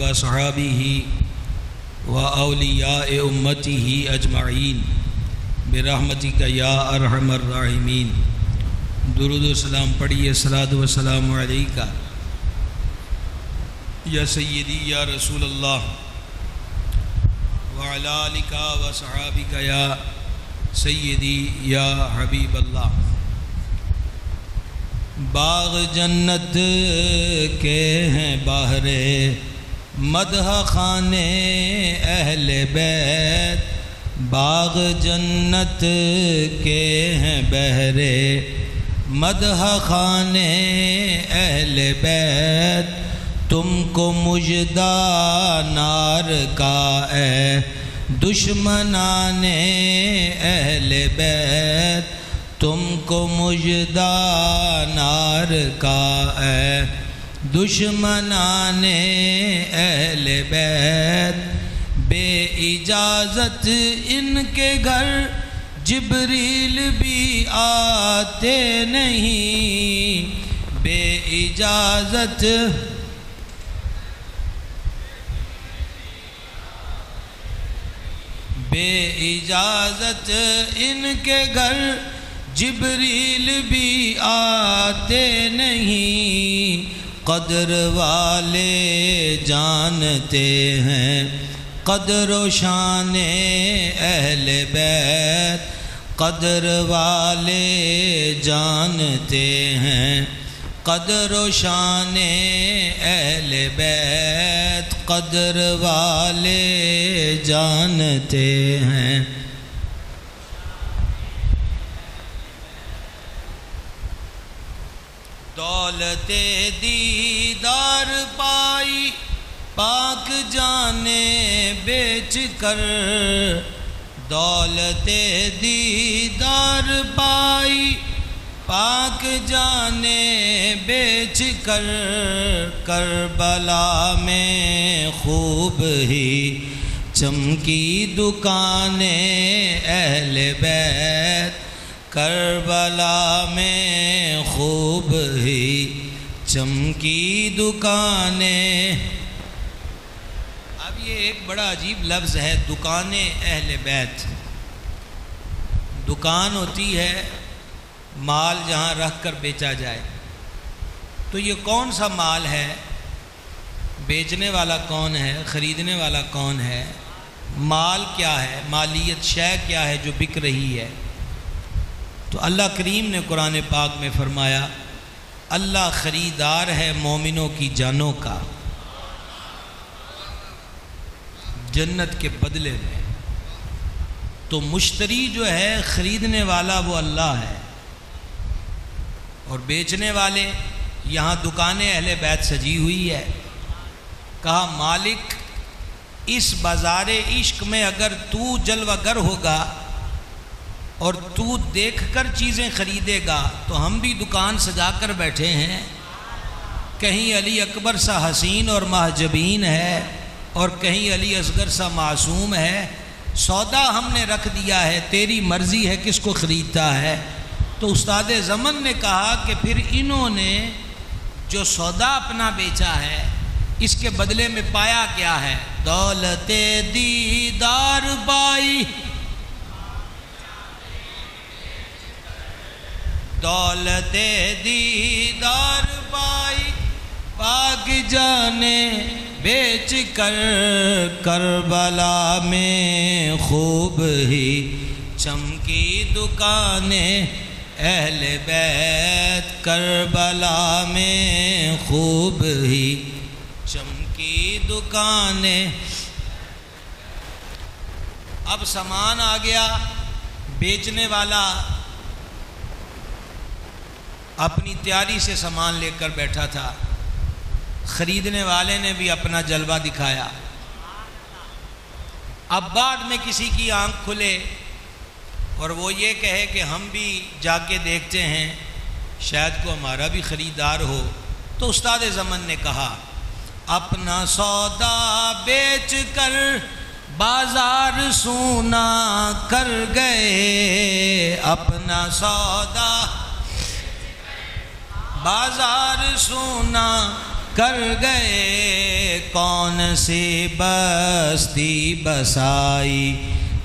وصحابه وأولیاء أمته أجمعين برحمتك یا ارحم الراحمین۔ درود و سلام پڑھیے۔ الصلاۃ والسلام علیک یا سیدی یا رسول اللہ وعلی آلک وصحابک یا سیدی یا حبیب اللہ۔ باغ جنت کے ہیں باہر مدح خانے اہل بیت، باغ جنت کے ہیں بہرے مدح خانے اہل بیت، تم کو مژدہ نار کا اے دشمنان اہل بیت، تم کو مژدہ نار کا اے دشمنان اہل بیت، بے اجازت ان کے گھر جبریل بھی آتے نہیں، بے اجازت ان کے گھر جبریل بھی آتے نہیں، قدر والے جانتے ہیں قدر و شان اہل بیت، قدر والے جانتے ہیں قدر و شان اہل بیت، قدر والے جانتے ہیں۔ دولت دیدار پائی پاک جانے بیچ کر، دولت دیدار پائی پاک جانے بیچ کر، کربلا میں خوب ہی چمکی دکانیں اہل بیت، کربلا میں خوب ہی چمکی دکانیں۔ اب یہ ایک بڑا عجیب لفظ ہے دکانیں اہل بیت۔ دکان ہوتی ہے مال جہاں رکھ کر بیچا جائے، تو یہ کون سا مال ہے؟ بیچنے والا کون ہے؟ خریدنے والا کون ہے؟ مال کیا ہے؟ مالیت شے کیا ہے جو بک رہی ہے؟ تو اللہ کریم نے قرآن پاک میں فرمایا اللہ خریدار ہے مومنوں کی جانوں کا جنت کے بدلے میں۔ تو مشتری جو ہے خریدنے والا وہ اللہ ہے، اور بیچنے والے یہاں دکانیں اہل بیت سجی ہوئی ہے۔ کہا مالک اس بازار عشق میں اگر تو جلوہ گر ہوگا اور تو دیکھ کر چیزیں خریدے گا تو ہم بھی دکان سجا کر بیٹھے ہیں، کہیں علی اکبر سا حسین اور محجبین ہے اور کہیں علی اصغر سا معصوم ہے، سودا ہم نے رکھ دیا ہے، تیری مرضی ہے کس کو خریدتا ہے۔ تو استاد زمن نے کہا کہ پھر انہوں نے جو سودا اپنا بیچا ہے اس کے بدلے میں پایا کیا ہے؟ دولت دیدار پائی، دولت دیدار پائی پاک جانے بیچ کر، کربلا میں خوب ہی چمکی دکانیں اہل بیت، کربلا میں خوب ہی چمکی دکانیں۔ اب سامان آ گیا، بیچنے والا اپنی تیاری سے سامان لے کر بیٹھا تھا، خریدنے والے نے بھی اپنا جلوہ دکھایا۔ اب بعد میں کسی کی آنکھ کھلے اور وہ یہ کہے کہ ہم بھی جا کے دیکھتے ہیں شاید کو ہمارا بھی خریدار ہو، تو استاد زمن نے کہا اپنا سودا بیچ کر بازار سونا کر گئے، اپنا سودا بازار سونا کر گئے کون سی بستی بسائی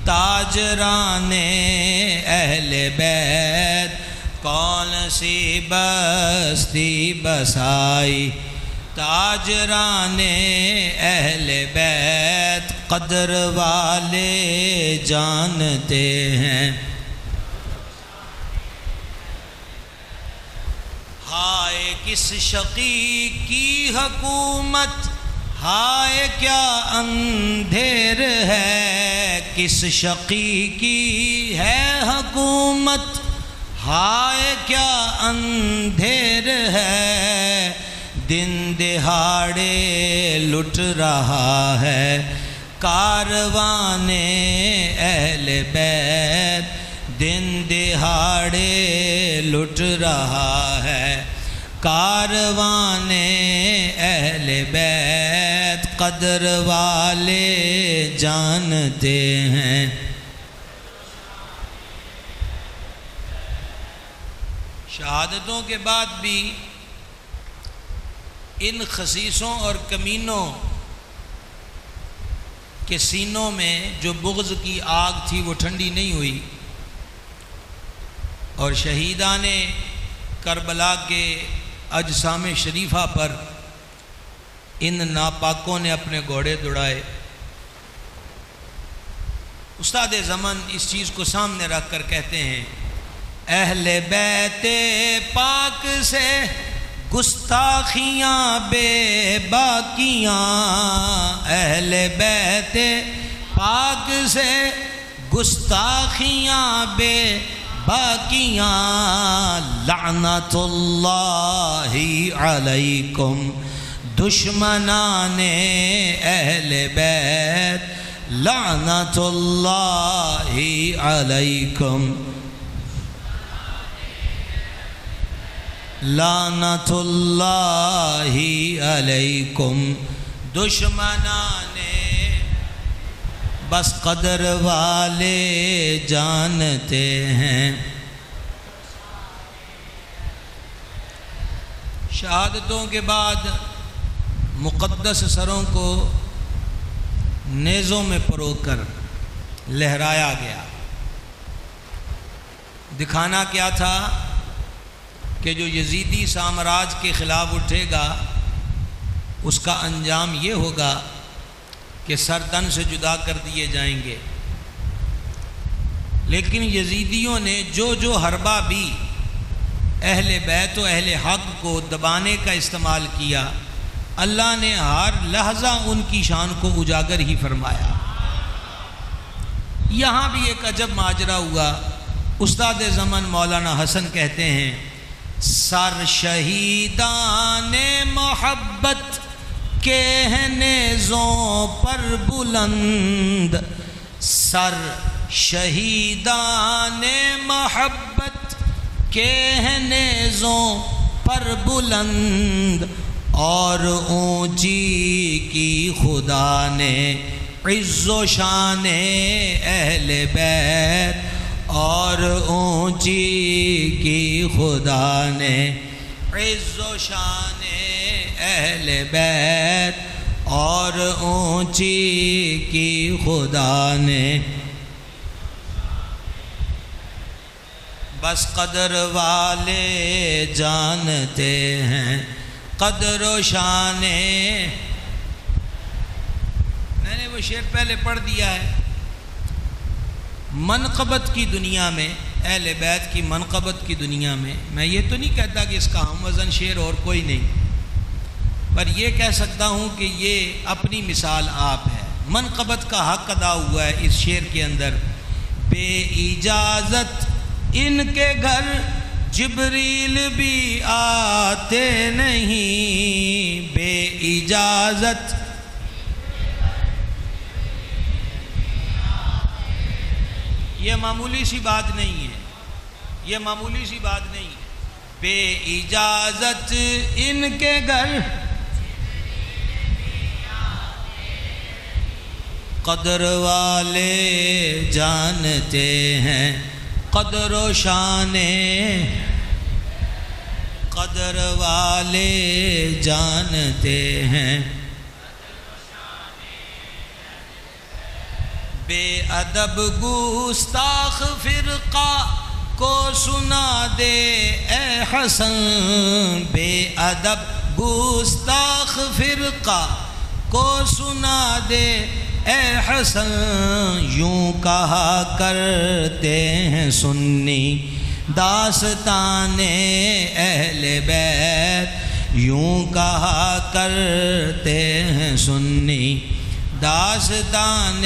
تاجران اہل بیت کون سی بستی بسائی تاجران اہل بیت قدر والے جانتے ہیں ہائے کس شقی کی حکومت ہائے کیا اندھیر ہے کس شقی کی ہے حکومت ہائے کیا اندھیر ہے دن دہاڑے لٹ رہا ہے کاروان اہل بیت دن دہاڑے لٹ رہا ہے کاروان اہل بیت قدر والے جانتے ہیں شہادتوں کے بعد بھی ان خسیسوں اور کمینوں کے سینوں میں جو بغض کی آگ تھی وہ ٹھنڈی نہیں ہوئی اور شہیدان کربلا کے اجسام شریفہ پر ان ناپاکوں نے اپنے گھوڑے دوڑائے استاد زمن اس چیز کو سامنے رکھ کر کہتے ہیں اہل بیت پاک سے گستاخیاں بے باکیاں اہل بیت پاک سے گستاخیاں بے باکیاں لعنت اللہ علیکم دشمنان اہل بیت لعنت اللہ علیکم لعنت اللہ علیکم دشمنان بس قدر والے جانتے ہیں شہادتوں کے بعد مقدس سروں کو نیزوں میں پرو کر لہرایا گیا دکھانا کیا تھا کہ جو یزیدی سامراج کے خلاف اٹھے گا اس کا انجام یہ ہوگا کہ سر تن سے جدا کر دیے جائیں گے لیکن یزیدیوں نے جو حربہ بھی اہل بیت و اہل حق کو دبانے کا استعمال کیا اللہ نے ہر لحظہ ان کی شان کو اجاگر ہی فرمایا یہاں بھی ایک عجب ماجرا ہوا استاد زمن مولانا حسن کہتے ہیں سر شہیدان محبت کے ہیں نیزوں پر بلند سر شہیدان محبت کے ہیں نیزوں پر بلند اور اونچی کی خدا نے عز و شان اہل بیت اور اونچی کی خدا نے عز و شان اہل بیت اور اونچی کی خدا نے بس قدر والے جانتے ہیں قدر و شان میں نے وہ شعر پہلے پڑھ دیا ہے منقبت کی دنیا میں اہل بیت کی منقبت کی دنیا میں یہ تو نہیں کہتا کہ اس کا ہم وزن شعر اور کوئی نہیں پر یہ کہہ سکتا ہوں کہ یہ اپنی مثال آپ ہے منقبت کا حق ادا ہوا ہے اس شعر کے اندر بے اجازت ان کے گھر جبریل بھی آتے نہیں بے اجازت یہ معمولی سی بات نہیں ہے یہ معمولی سی بات نہیں ہے بے اجازت ان کے گھر قدر والے جانتے ہیں قدر و شان قدر والے جانتے ہیں، بے ادب گستاخ فرقہ کو سنا دے اے حسن، بے ادب گستاخ فرقہ کو سنا دے اے حسن، یوں کہا کرتے ہیں سنی داستان اہل بیت، یوں کہا کرتے ہیں سنی داستان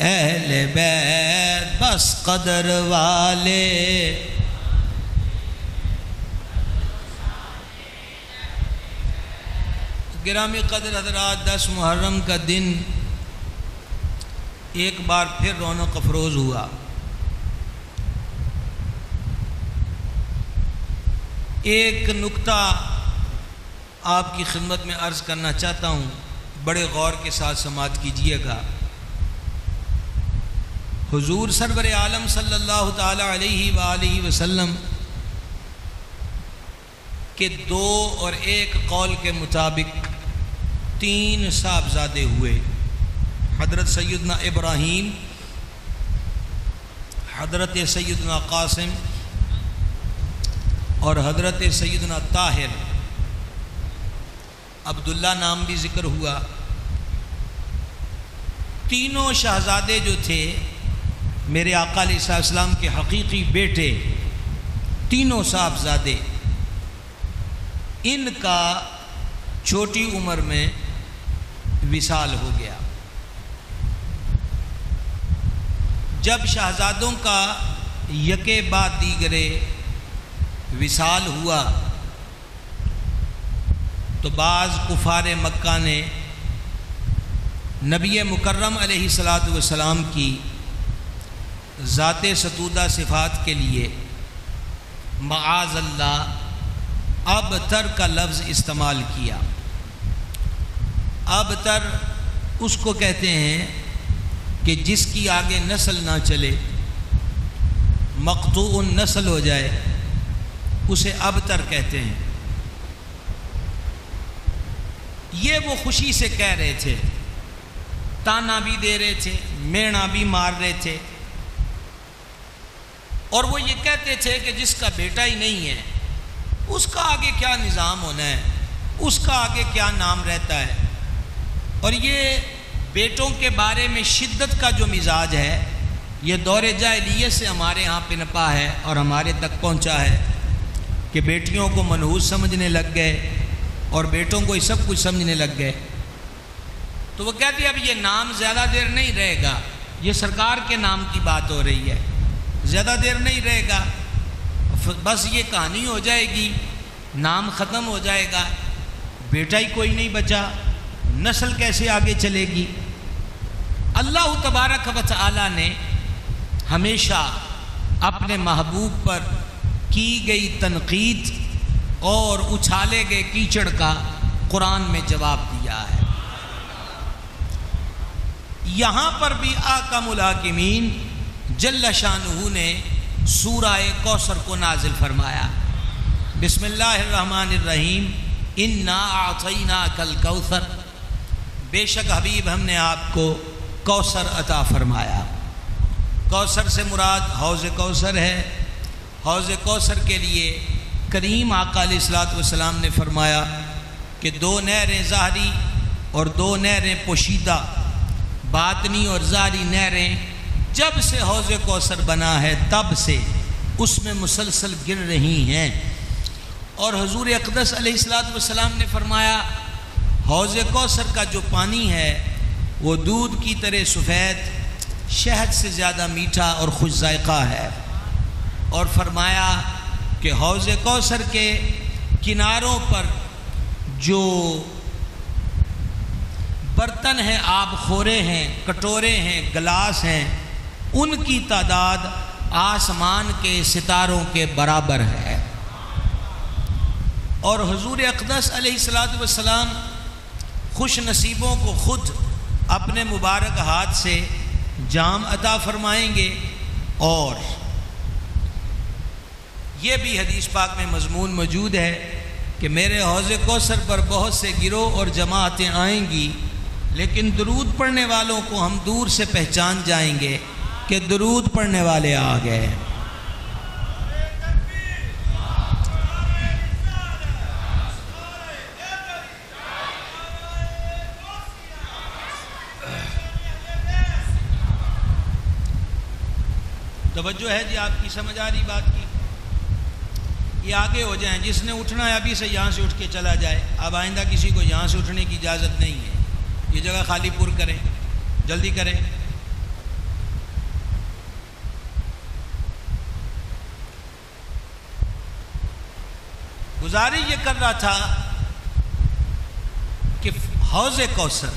اہل بیت، بس قدر والے گرامی قدر حضرات، 10 محرم کا دن ایک بار پھر رونق افروز ہوا۔ ایک نکتہ آپ کی خدمت میں عرض کرنا چاہتا ہوں، بڑے غور کے ساتھ سماعت کیجیے گا۔ حضور سرور عالم صلی اللہ تعالی علیہ وآلہ وسلم کے 2 اور 1 قول کے مطابق 3 صاحبزادے ہوئے، حضرت سیدنا ابراہیم، حضرت سیدنا قاسم اور حضرت سیدنا طاہر۔ عبداللہ نام بھی ذکر ہوا۔ تینوں شہزادے جو تھے میرے آقا علیہ السلام کے حقیقی بیٹے، تینوں صاحبزادے، ان کا چھوٹی عمر میں وصال ہو گیا۔ جب شہزادوں کا یکے بعد دیگرے وصال ہوا تو بعض کفار مکہ نے نبی مکرم علیہ السلام کی ذات ستودہ صفات کے لیے معاذ اللہ ابتر کا لفظ استعمال کیا۔ ابتر اس کو کہتے ہیں کہ جس کی آگے نسل نہ چلے، مقطوع النسل ہو جائے، اسے ابتر کہتے ہیں۔ یہ وہ خوشی سے کہہ رہے تھے، تانا بھی دے رہے تھے، مینا بھی مار رہے تھے، اور وہ یہ کہتے تھے کہ جس کا بیٹا ہی نہیں ہے اس کا آگے کیا نظام ہونا ہے، اس کا آگے کیا نام رہتا ہے۔ اور یہ بیٹوں کے بارے میں شدت کا جو مزاج ہے، یہ دور جاہلیت سے ہمارے ہاں پنپا ہے اور ہمارے تک پہنچا ہے کہ بیٹیوں کو منحوس سمجھنے لگ گئے اور بیٹوں کو ہی سب کچھ سمجھنے لگ گئے۔ تو وہ کہتے ہیں اب یہ نام زیادہ دیر نہیں رہے گا، یہ سرکار کے نام کی بات ہو رہی ہے، زیادہ دیر نہیں رہے گا، بس یہ کہانی ہو جائے گی، نام ختم ہو جائے گا، بیٹا ہی کوئی نہیں بچا، نسل کیسے آگے چلے گی۔ اللہ تبارک و تعالی نے ہمیشہ اپنے محبوب پر کی گئی تنقید اور اچھالے گئے کیچڑ کا قرآن میں جواب دیا ہے۔ یہاں پر بھی احکم الحاکمین جل شانہ نے سورہ کوثر کو نازل فرمایا۔ بسم اللہ الرحمن الرحیم، انا اعطیناک الکوثر، بے شک حبیب ہم نے آپ کو کوثر عطا فرمایا۔ کوثر سے مراد حوض کوثر ہے۔ حوض کوثر کے لیے کریم آقا علیہ السلام نے فرمایا کہ 2 نہریں ظاہری اور 2 نہریں پوشیدہ، باطنی اور ظاہری نہریں جب سے حوض کوثر بنا ہے تب سے اس میں مسلسل گر رہی ہیں۔ اور حضور اقدس علیہ السلام نے فرمایا حوض کوثر کا جو پانی ہے وہ دودھ کی طرح سفید، شہد سے زیادہ میٹھا اور خوش ذائقہ ہے۔ اور فرمایا کہ حوض کوثر کے کناروں پر جو برتن ہیں، آب خورے ہیں، کٹورے ہیں، گلاس ہیں، ان کی تعداد آسمان کے ستاروں کے برابر ہے۔ اور حضور اقدس علیہ السلام خوش نصیبوں کو خود اپنے مبارک ہاتھ سے جام عطا فرمائیں گے اور یہ بھی حدیث پاک میں مضمون موجود ہے کہ میرے حوض کوثر پر بہت سے گروہ اور جماعتیں آئیں گی، لیکن درود پڑھنے والوں کو ہم دور سے پہچان جائیں گے کہ درود پڑھنے والے آ گئے۔ توجہ ہے جی، آپ کی سمجھ آ رہی بات کی؟ یہ آگے ہو جائیں، جس نے اٹھنا ہے ابھی سے یہاں سے اٹھ کے چلا جائے، اب آئندہ کسی کو یہاں سے اٹھنے کی اجازت نہیں ہے، یہ جگہ خالی پر کریں، جلدی کریں۔ گزارش یہ کر رہا تھا کہ حوض کوثر،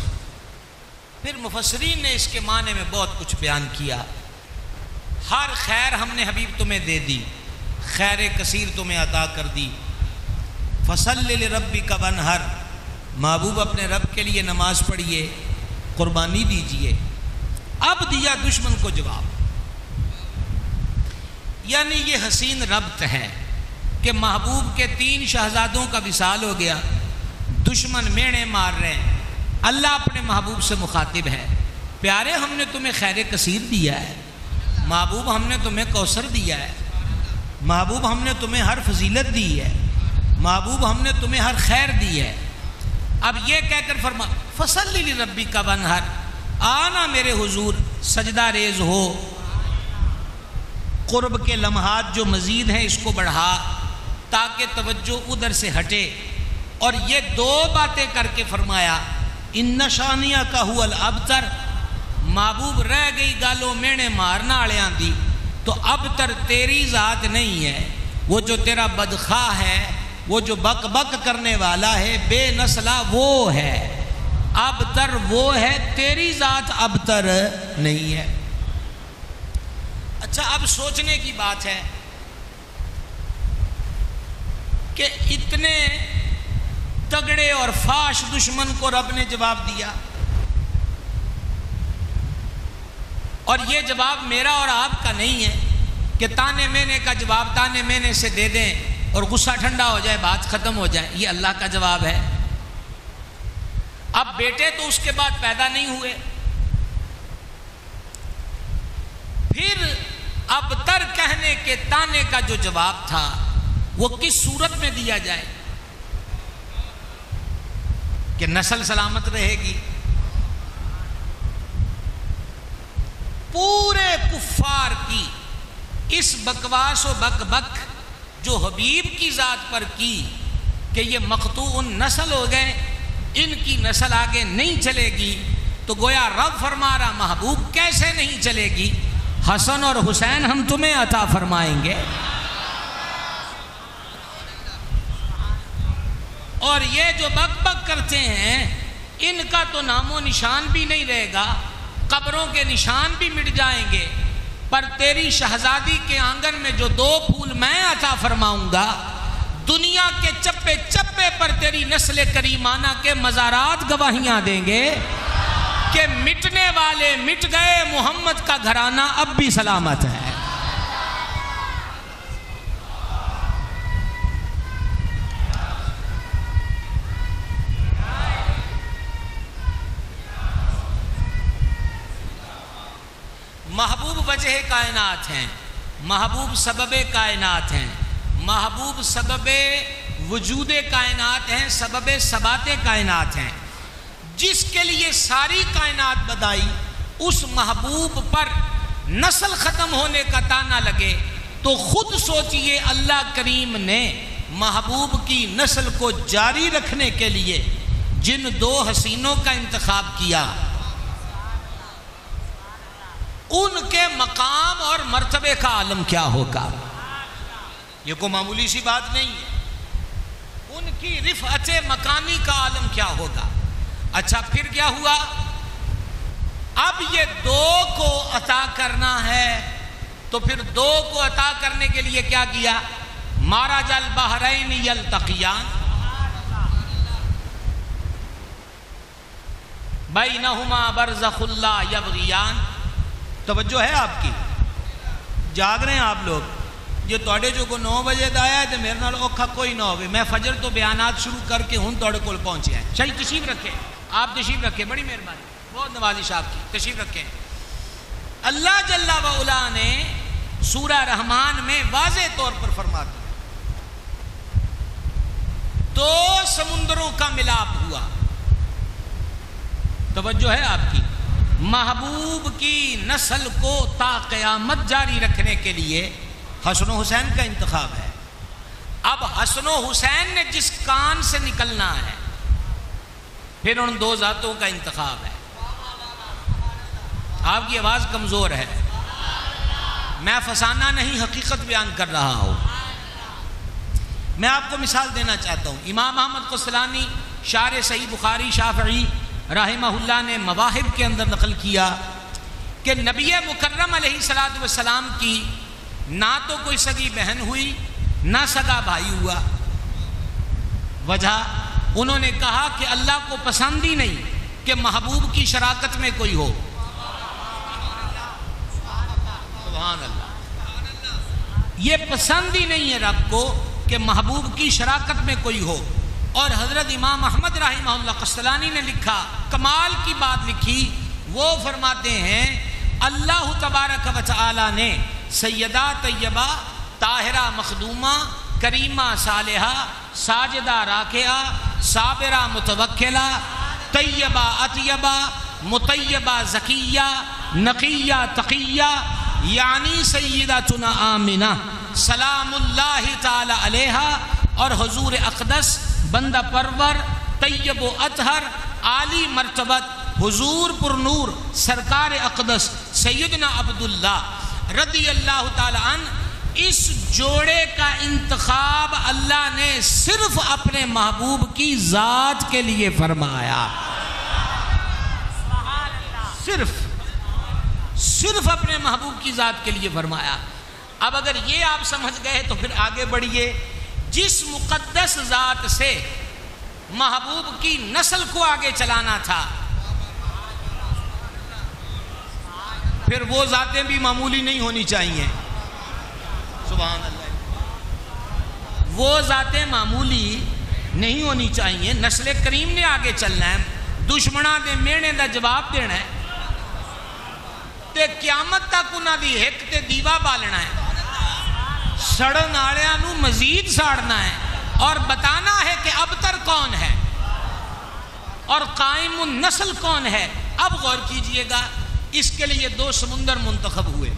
پھر مفسرین نے اس کے معنی میں بہت کچھ بیان کیا۔ ہر خیر ہم نے حبیب تمہیں دے دی، خیر کثیر تمہیں عطا کر دی۔ فصلی لربک وانحر، محبوب اپنے رب کے لیے نماز پڑھیے، قربانی دیجئے۔ اب دیا دشمن کو جواب، یعنی یہ حسین ربط ہے کہ محبوب کے 3 شہزادوں کا وصال ہو گیا، دشمن میڑے مار رہے ہیں، اللہ اپنے محبوب سے مخاطب ہے، پیارے ہم نے تمہیں خیر کثیر دیا ہے، محبوب ہم نے تمہیں کوثر دیا ہے، محبوب ہم نے تمہیں ہر فضیلت دی ہے، محبوب ہم نے تمہیں ہر خیر دی ہے۔ اب یہ کہہ کر فرما فصلی لربک وانحر، آنا میرے حضور سجدہ ریز ہو، قرب کے لمحات جو مزید ہیں اس کو بڑھا تاکہ توجہ ادھر سے ہٹے۔ اور یہ 2 باتیں کر کے فرمایا ان شانیہ کا هو الابتر، محبوب رہ گئی گالوں مینے مارنا آڑیاں دی، تو ابتر تیری ذات نہیں ہے، وہ جو تیرا بدخواہ ہے، وہ جو بک بک کرنے والا ہے، بے نسلہ وہ ہے، ابتر وہ ہے، تیری ذات ابتر نہیں ہے۔ اچھا اب سوچنے کی بات ہے کہ اتنے تگڑے اور فاش دشمن کو رب نے جواب دیا، اور یہ جواب میرا اور آپ کا نہیں ہے کہ تانے مینے کا جواب تانے مینے سے دے دیں اور غصہ ٹھنڈا ہو جائے، بات ختم ہو جائے، یہ اللہ کا جواب ہے۔ اب بیٹے تو اس کے بعد پیدا نہیں ہوئے، پھر ابتر کہنے کے تانے کا جو جواب تھا وہ کس صورت میں دیا جائے کہ نسل سلامت رہے گی؟ پورے کفار کی اس بکواس و بک بک جو حبیب کی ذات پر کی کہ یہ مقطوع نسل ہو گئے، ان کی نسل آگے نہیں چلے گی، تو گویا رب فرما رہا محبوب کیسے نہیں چلے گی، حسن اور حسین ہم تمہیں عطا فرمائیں گے۔ اور یہ جو بک بک کرتے ہیں ان کا تو نام و نشان بھی نہیں رہے گا، قبروں کے نشان بھی مٹ جائیں گے، پر تیری شہزادی کے آنگن میں جو 2 پھول میں عطا فرماؤں گا، دنیا کے چپے چپے پر تیری نسل کریمانہ کے مزارات گواہیاں دیں گے کہ مٹنے والے مٹ گئے، محمد کا گھرانہ اب بھی سلامت ہے۔ محبوب وجہ کائنات ہیں، محبوب سبب کائنات ہیں، محبوب سبب وجود کائنات ہیں، سبب ثبات کائنات ہیں۔ جس کے لیے ساری کائنات بدائی، اس محبوب پر نسل ختم ہونے کا تانا لگے تو خود سوچئے اللہ کریم نے محبوب کی نسل کو جاری رکھنے کے لیے جن 2 حسینوں کا انتخاب کیا، ان کے مقام اور مرتبے کا عالم کیا ہوگا؟ یہ کوئی معمولی سی بات نہیں ہے، ان کی رفعت مقامی کا عالم کیا ہوگا؟ اچھا پھر کیا ہوا؟ اب یہ 2 کو عطا کرنا ہے، تو پھر 2 کو عطا کرنے کے لیے کیا کیا؟ مارج البحرین یلتقیان بینہما برزخ لا یبغیان۔ توجہ ہے آپ کی؟ جاگ رہے ہیں آپ لوگ؟ جو توڑے جو کو 9 بجے دا آیا ہے تو میرے نال اوکھا کوئی نہ ہوئے، میں فجر تو بیانات شروع کر کے ہوں توڑے کو پہنچے ہیں. شاہی تشریف رکھیں، آپ تشریف رکھیں، بڑی مہربانی، بہت نوازش آپ کی، تشریف رکھیں. اللہ جل وعلا نے سورہ رحمان میں واضح طور پر فرما دیا 2 سمندروں کا ملاپ ہوا. توجہ ہے آپ کی. محبوب کی نسل کو تا قیامت جاری رکھنے کے لیے حسن و حسین کا انتخاب ہے. اب حسن و حسین نے جس کان سے نکلنا ہے پھر ان 2 ذاتوں کا انتخاب ہے. آپ کی آواز کمزور ہے، میں فسانہ نہیں حقیقت بیان کر رہا ہوں. میں آپ کو مثال دینا چاہتا ہوں. امام احمد قسطلانی شارح صحیح بخاری شافعی رحمہ اللہ نے مواہب کے اندر نقل کیا کہ نبی مکرم علیہ السلام کی نہ تو کوئی سگی بہن ہوئی نہ سگا بھائی ہوا. وجہ انہوں نے کہا کہ اللہ کو پسند ہی نہیں کہ محبوب کی شراکت میں کوئی ہو. سبحان اللہ. یہ پسند ہی نہیں ہے رب کو کہ محبوب کی شراکت میں کوئی ہو. اور حضرت امام احمد رحمہ اللہ قسطلانی نے لکھا، کمال کی بات لکھی. وہ فرماتے ہیں اللہ تبارک و تعالی نے سیدہ طیبہ طاہرہ مخدومہ کریمہ صالحہ ساجدہ راکعہ صابرہ متوکلہ طیبہ اطیبہ مطیبہ زکیہ نقیہ تقیہ یعنی سیدتنا آمنہ سلام اللہ تعالی علیہا اور حضور اقدس بندہ پرور طیب و اطہر عالی مرتبت حضور پر نور سرکار اقدس سیدنا عبداللہ رضی اللہ تعالی عنہ. اس جوڑے کا انتخاب اللہ نے صرف اپنے محبوب کی ذات کے لیے فرمایا. صرف اپنے محبوب کی ذات کے لیے فرمایا. اب اگر یہ آپ سمجھ گئے تو پھر آگے بڑھیے. جس مقدس ذات سے محبوب کی نسل کو آگے چلانا تھا پھر وہ ذاتیں بھی معمولی نہیں ہونی چاہیے. سبحان اللہ. وہ ذاتیں معمولی نہیں ہونی چاہیے. نسل کریم نے آگے چلنا ہے. دشمناں دے مینے دا جواب دینا ہے تے قیامت تک انہاں دی ہک تے دیوا بالنا ہے. سڑن آڑیاں نو مزید ساڑنا ہے اور بتانا ہے کہ ابتر کون ہے اور قائم النسل کون ہے. اب غور کیجئے گا، اس کے لیے 2 سمندر منتخب ہوئے.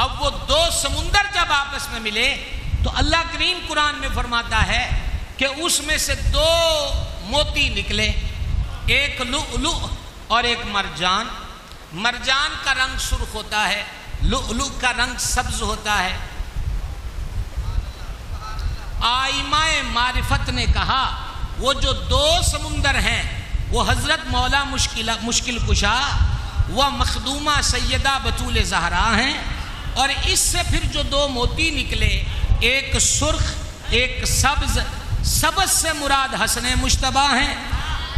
اب وہ 2 سمندر جب آپس میں ملے تو اللہ کریم قرآن میں فرماتا ہے کہ اس میں سے 2 موتی نکلے، ایک لؤلؤ اور ایک مرجان. مرجان کا رنگ سرخ ہوتا ہے، لؤلؤ کا رنگ سبز ہوتا ہے. آئمہ معرفت نے کہا وہ جو 2 سمندر ہیں وہ حضرت مولا مشکل کشا و مخدومہ سیدہ بطول زہرا ہیں. اور اس سے پھر جو 2 موتی نکلے، ایک سرخ ایک سبز. سبز سے مراد حسن مجتبیٰ ہیں،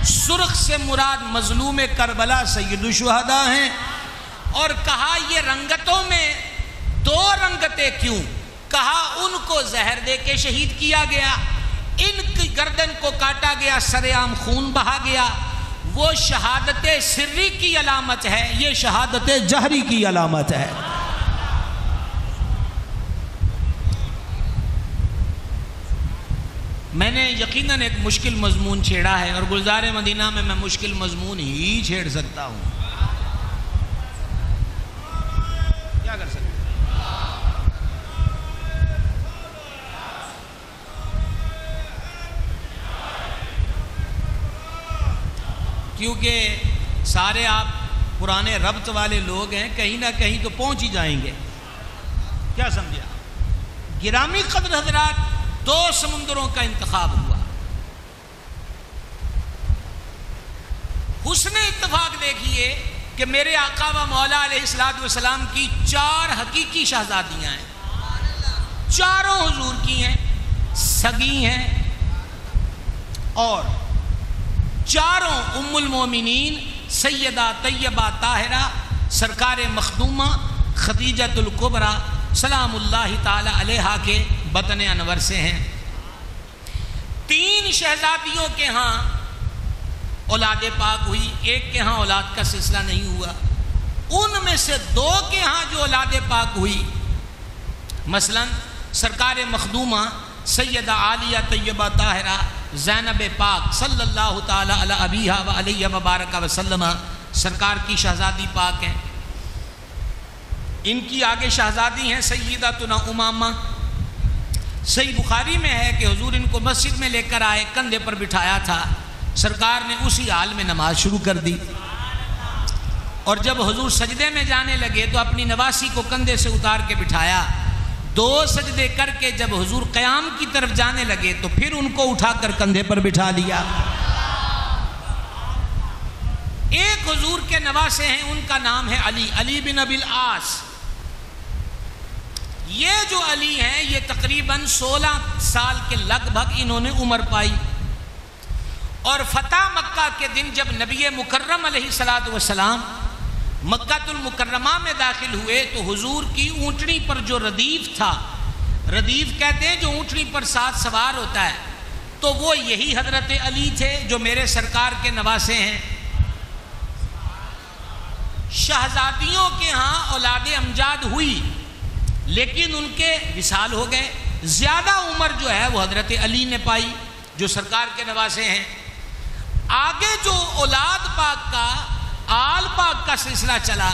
سرخ سے مراد مظلوم کربلا سید الشہداء ہیں. اور کہا یہ رنگتوں میں 2 رنگتیں کیوں؟ کہا ان کو زہر دے کے شہید کیا گیا، ان کی گردن کو کاٹا گیا، سر عام خون بہا گیا. وہ شہادت سری کی علامت ہے، یہ شہادت جہری کی علامت ہے. میں نے یقیناً ایک مشکل مضمون چھیڑا ہے اور گلزار مدینہ میں مشکل مضمون ہی چھیڑ سکتا ہوں. کیا کر سکتے ہیں؟ کیونکہ سارے آپ پرانے ربط والے لوگ ہیں، کہیں نہ کہیں تو پہنچ ہی جائیں گے. کیا سمجھا؟ گرامی قدر حضرات، 2 سمندروں کا انتخاب ہوا. حسن اتفاق دیکھیے کہ میرے آقا و مولا علیہ السلام کی 4 حقیقی شہزادیاں ہیں. 4 حضور کی ہیں، سگی ہیں، اور 4 ام المومنین سیدہ طیبہ طاہرہ سرکار مخدومہ خدیجۃ الکبریٰ سلام اللہ تعالی علیہا کے بطن انور سے ہیں۔ 3 شہزادیوں کے ہاں اولاد پاک ہوئی، ایک کے ہاں اولاد کا سلسلہ نہیں ہوا۔ ان میں سے 2 کے ہاں جو اولاد پاک ہوئی، مثلا سرکار مخدومہ سیدہ عالیہ طیبہ طاہرہ زینب پاک صلی اللہ تعالی علی ابیہا و علیہ وبارک وسلم سرکار کی شہزادی پاک ہیں۔ ان کی آگے شہزادی ہیں سیدتنا امامہ۔ صحیح بخاری میں ہے کہ حضور ان کو مسجد میں لے کر آئے، کندھے پر بٹھایا تھا، سرکار نے اسی حال میں نماز شروع کر دی، اور جب حضور سجدے میں جانے لگے تو اپنی نواسی کو کندھے سے اتار کے بٹھایا۔ 2 سجدے کر کے جب حضور قیام کی طرف جانے لگے تو پھر ان کو اٹھا کر کندھے پر بٹھا لیا۔ ایک حضور کے نواسے ہیں، ان کا نام ہے علی بن ابی العاص۔ یہ جو علی ہیں یہ تقریباً 16 سال کے لگ بھگ انہوں نے عمر پائی، اور فتح مکہ کے دن جب نبی مکرم علیہ السلام مکہ المکرمہ میں داخل ہوئے تو حضور کی اونٹنی پر جو ردیف تھا، ردیف کہتے ہیں جو اونٹنی پر ساتھ سوار ہوتا ہے، تو وہ یہی حضرت علی تھے جو میرے سرکار کے نواسے ہیں۔ شہزادیوں کے ہاں اولاد امجاد ہوئی، لیکن ان کے وصال ہو گئے۔ زیادہ عمر جو ہے وہ حضرت علی نے پائی جو سرکار کے نواسے ہیں۔ آگے جو اولاد پاک کا آل پاک کا سلسلہ چلا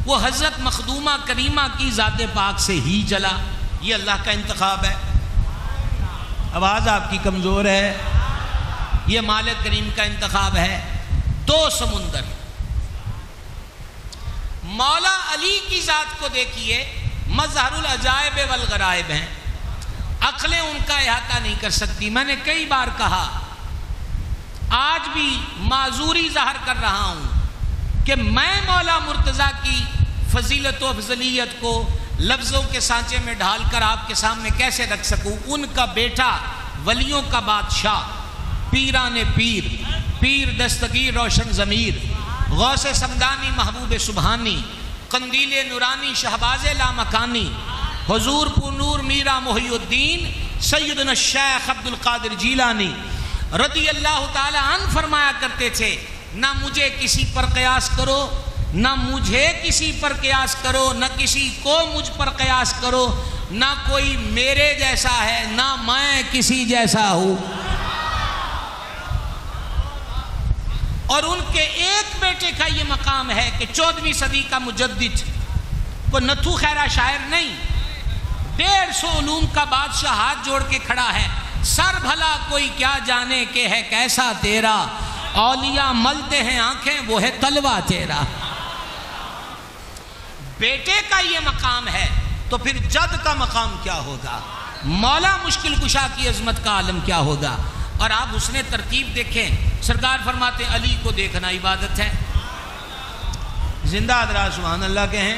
وہ حضرت مخدومہ کریمہ کی ذات پاک سے ہی چلا۔ یہ اللہ کا انتخاب ہے۔ آواز آپ کی کمزور ہے، یہ مالک کریم کا انتخاب ہے۔ 2 سمندر، مولا علی کی ذات کو دیکھیے، مظہر العجائب والغرائب ہیں، عقلیں ان کا احاطہ نہیں کر سکتی۔ میں نے کئی بار کہا، آج بھی معذوری ظاہر کر رہا ہوں کہ میں مولا مرتضیٰ کی فضیلت و افضلیت کو لفظوں کے سانچے میں ڈھال کر آپ کے سامنے کیسے رکھ سکوں۔ ان کا بیٹا ولیوں کا بادشاہ، پیران پیر، پیر دستگیر روشن ضمیر، غوث سمدانی محبوب سبحانی، قندیل نورانی شہباز لامکانی، حضور پونور میرا محی الدین سیدنا الشیخ عبد القادر جیلانی رضی اللہ تعالی عنہ فرمایا کرتے تھے، نہ مجھے کسی پر قیاس کرو، نہ مجھے کسی پر قیاس کرو، نہ کسی کو مجھ پر قیاس کرو، نہ کوئی میرے جیسا ہے نہ میں کسی جیسا ہوں۔ اور ان کے ایک بیٹے کا یہ مقام ہے کہ 14ویں صدی کا مجدد، کوئی نتھو خیرہ شاعر نہیں، 150 علوم کا بادشاہ ہاتھ جوڑ کے کھڑا ہے، سر بھلا کوئی کیا جانے کہ ہے کیسا تیرا، اولیاء ملتے ہیں آنکھیں وہ ہے تلوہ تیرا۔ بیٹے کا یہ مقام ہے تو پھر جد کا مقام کیا ہوگا، مولا مشکل کشا کی عظمت کا عالم کیا ہوگا۔ اور آپ حسن ترتیب دیکھیں، سرکار فرماتے ہیں علی کو دیکھنا عبادت ہے۔ زندہ حضرات سبحان اللہ کہیں،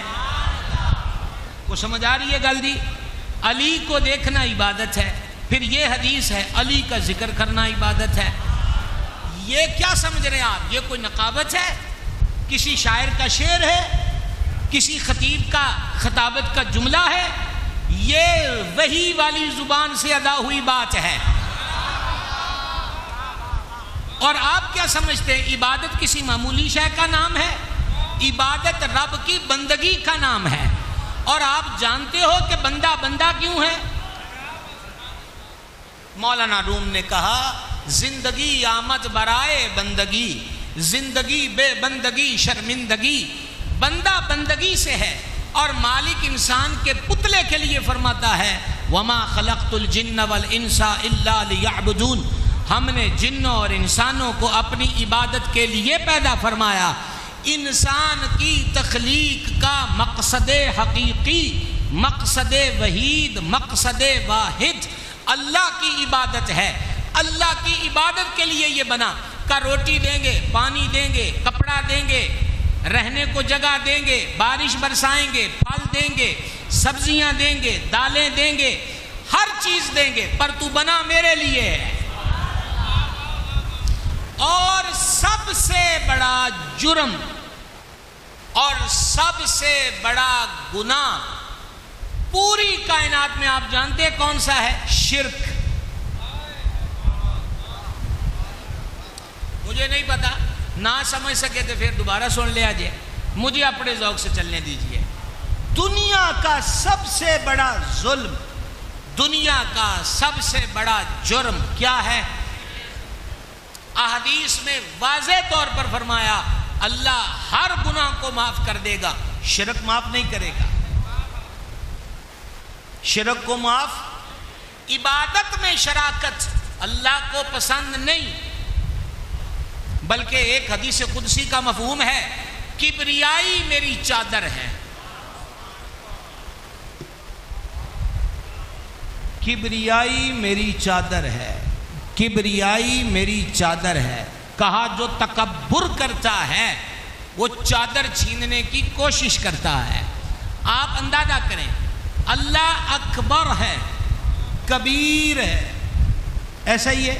کو سمجھ آ رہی ہے گل دی؟ علی کو دیکھنا عبادت ہے۔ پھر یہ حدیث ہے علی کا ذکر کرنا عبادت ہے۔ یہ کیا سمجھ رہے ہیں آپ؟ یہ کوئی نقابت ہے؟ کسی شاعر کا شعر ہے؟ کسی خطیب کا خطابت کا جملہ ہے؟ یہ وحی والی زبان سے ادا ہوئی بات ہے۔ اور آپ کیا سمجھتے ہیں عبادت کسی معمولی شے کا نام ہے؟ عبادت رب کی بندگی کا نام ہے۔ اور آپ جانتے ہو کہ بندہ بندہ کیوں ہے؟ مولانا روم نے کہا زندگی آمد برائے بندگی، زندگی بے بندگی شرمندگی، بندہ بندگی سے ہے، اور مالک انسان کے پتلے کے لیے فرماتا ہے وما خلقت الجن والانس الا لیعبدون، ہم نے جنوں اور انسانوں کو اپنی عبادت کے لیے پیدا فرمایا۔ انسان کی تخلیق کا مقصد حقیقی، مقصد وحید، مقصد واحد اللہ کی عبادت ہے۔ اللہ کی عبادت کے لیے یہ بنا کہ روٹی دیں گے، پانی دیں گے، کپڑا دیں گے، رہنے کو جگہ دیں گے، بارش برسائیں گے، پھل دیں گے، سبزیاں دیں گے، دالیں دیں گے، ہر چیز دیں گے، پر تو بنا میرے لیے ہے۔ اور سب سے بڑا جرم اور سب سے بڑا گناہ پوری کائنات میں آپ جانتے ہیں کون سا ہے؟ شرک۔ مجھے نہیں پتا، نہ سمجھ سکے تو پھر دوبارہ سن لیا جائے، مجھے اپنے ذوق سے چلنے دیجئے۔ دنیا کا سب سے بڑا ظلم، دنیا کا سب سے بڑا جرم کیا ہے؟ احادیث میں واضح طور پر فرمایا اللہ ہر گناہ کو معاف کر دے گا، شرک معاف نہیں کرے گا۔ شرک کو معاف، عبادت میں شراکت اللہ کو پسند نہیں، بلکہ ایک حدیث قدسی کا مفہوم ہے کبریائی میری چادر ہے۔ کبریائی میری چادر ہے، کبریائی میری چادر ہے۔ کہا جو تکبر کرتا ہے وہ چادر چھیننے کی کوشش کرتا ہے۔ آپ اندازہ کریں، اللہ اکبر ہے، کبیر ہے، ایسا ہی ہے۔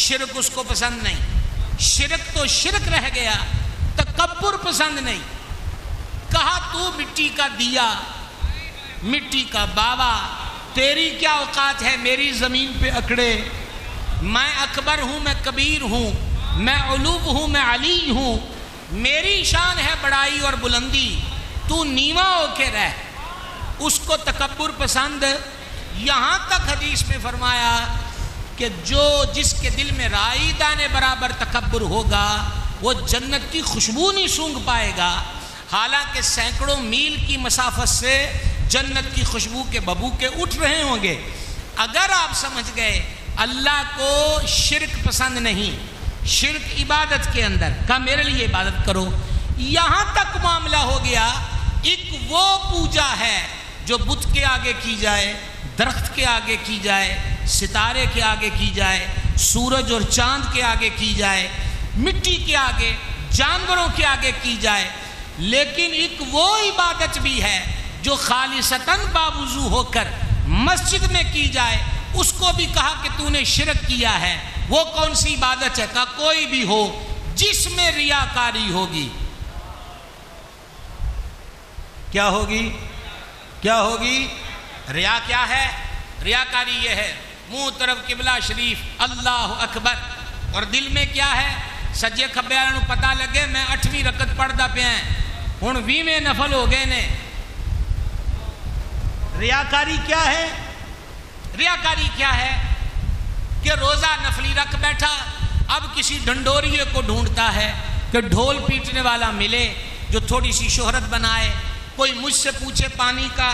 شرک اس کو پسند نہیں، شرک تو شرک رہ گیا، تکبر پسند نہیں۔ کہا تو مٹی کا دیا، مٹی کا باوا، تیری کیا اوقات ہے میری زمین پہ اکڑے؟ میں اکبر ہوں، میں کبیر ہوں، میں علو ہوں، میں علی ہوں، میری شان ہے بڑائی اور بلندی، تو نیواں ہو کے رہ۔ اس کو تکبر پسند۔ یہاں تک حدیث میں فرمایا کہ جس کے دل میں رائی دانے برابر تکبر ہوگا وہ جنت کی خوشبو نہیں سونگھ پائے گا، حالانکہ سینکڑوں میل کی مسافت سے جنت کی خوشبو کے ببوکے اٹھ رہے ہوں گے۔ اگر آپ سمجھ گئے اللہ کو شرک پسند نہیں، شرک عبادت کے اندر، کہا میرے لیے عبادت کرو، یہاں تک معاملہ ہو گیا۔ ایک وہ پوجا ہے جو بت کے آگے کی جائے، درخت کے آگے کی جائے، ستارے کے آگے کی جائے، سورج اور چاند کے آگے کی جائے، مٹی کے آگے، جانوروں کے آگے کی جائے، لیکن ایک وہ عبادت بھی ہے جو خالصتاً باوضو ہو کر مسجد میں کی جائے، اس کو بھی کہا کہ تو نے شرک کیا ہے۔ وہ کون سی عبادت ہے؟ کہا کوئی بھی ہو جس میں ریاکاری ہوگی۔ کیا ہوگی؟ کیا ہوگی؟ ریا کیا ہے؟ ریاکاری یہ ہے منہ طرف قبلہ شریف، اللہ اکبر، اور دل میں کیا ہے؟ سجے کھبے والوں کو پتہ لگے میں 8ویں رکعت پڑھدا پیا ہوں، 20ویں نفل ہو گئے نے۔ ریاکاری کیا ہے؟ ریاکاری کیا ہے کہ روزہ نفلی رکھ بیٹھا، اب کسی ڈھنڈوریے کو ڈھونڈتا ہے کہ ڈھول پیٹنے والا ملے جو تھوڑی سی شہرت بنائے، کوئی مجھ سے پوچھے پانی کا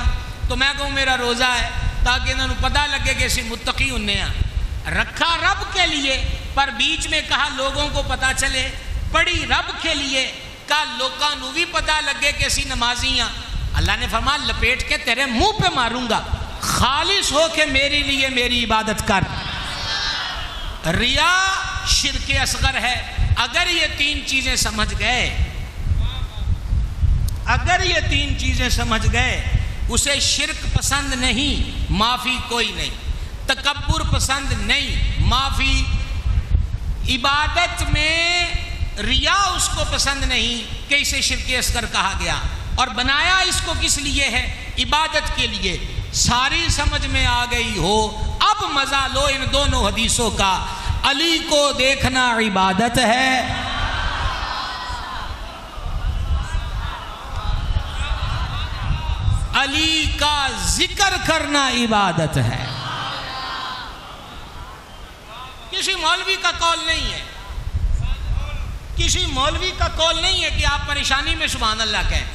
تو میں کہوں میرا روزہ ہے، تاکہ انہوں پتہ لگے کہ اسی متقی انہیں رکھا رب کے لیے، پر بیچ میں کہا لوگوں کو پتہ چلے، پڑھی رب کے لیے، کہا لوگوں کو بھی پتہ لگے کہ اسی نمازی ہیں۔ اللہ نے فرمایا لپیٹ کے تیرے منہ پہ ماروں گا، خالص ہو کے میرے لیے میری عبادت کر۔ ریا شرک اصغر ہے۔ اگر یہ تین چیزیں سمجھ گئے، اگر یہ تین چیزیں سمجھ گئے، اسے شرک پسند نہیں، معافی کوئی نہیں، تکبر پسند نہیں، معافی، عبادت میں ریا اس کو پسند نہیں کہ اسے شرک اصغر کہا گیا، اور بنایا اس کو کس لیے ہے؟ عبادت کے لیے۔ ساری سمجھ میں آ گئی ہو، اب مزہ لو ان دونوں حدیثوں کا۔ علی کو دیکھنا عبادت ہے، علی کا ذکر کرنا عبادت ہے۔ کسی مولوی کا قول نہیں ہے، کسی مولوی کا قول نہیں ہے کہ آپ پریشانی میں سبحان اللہ کہیں،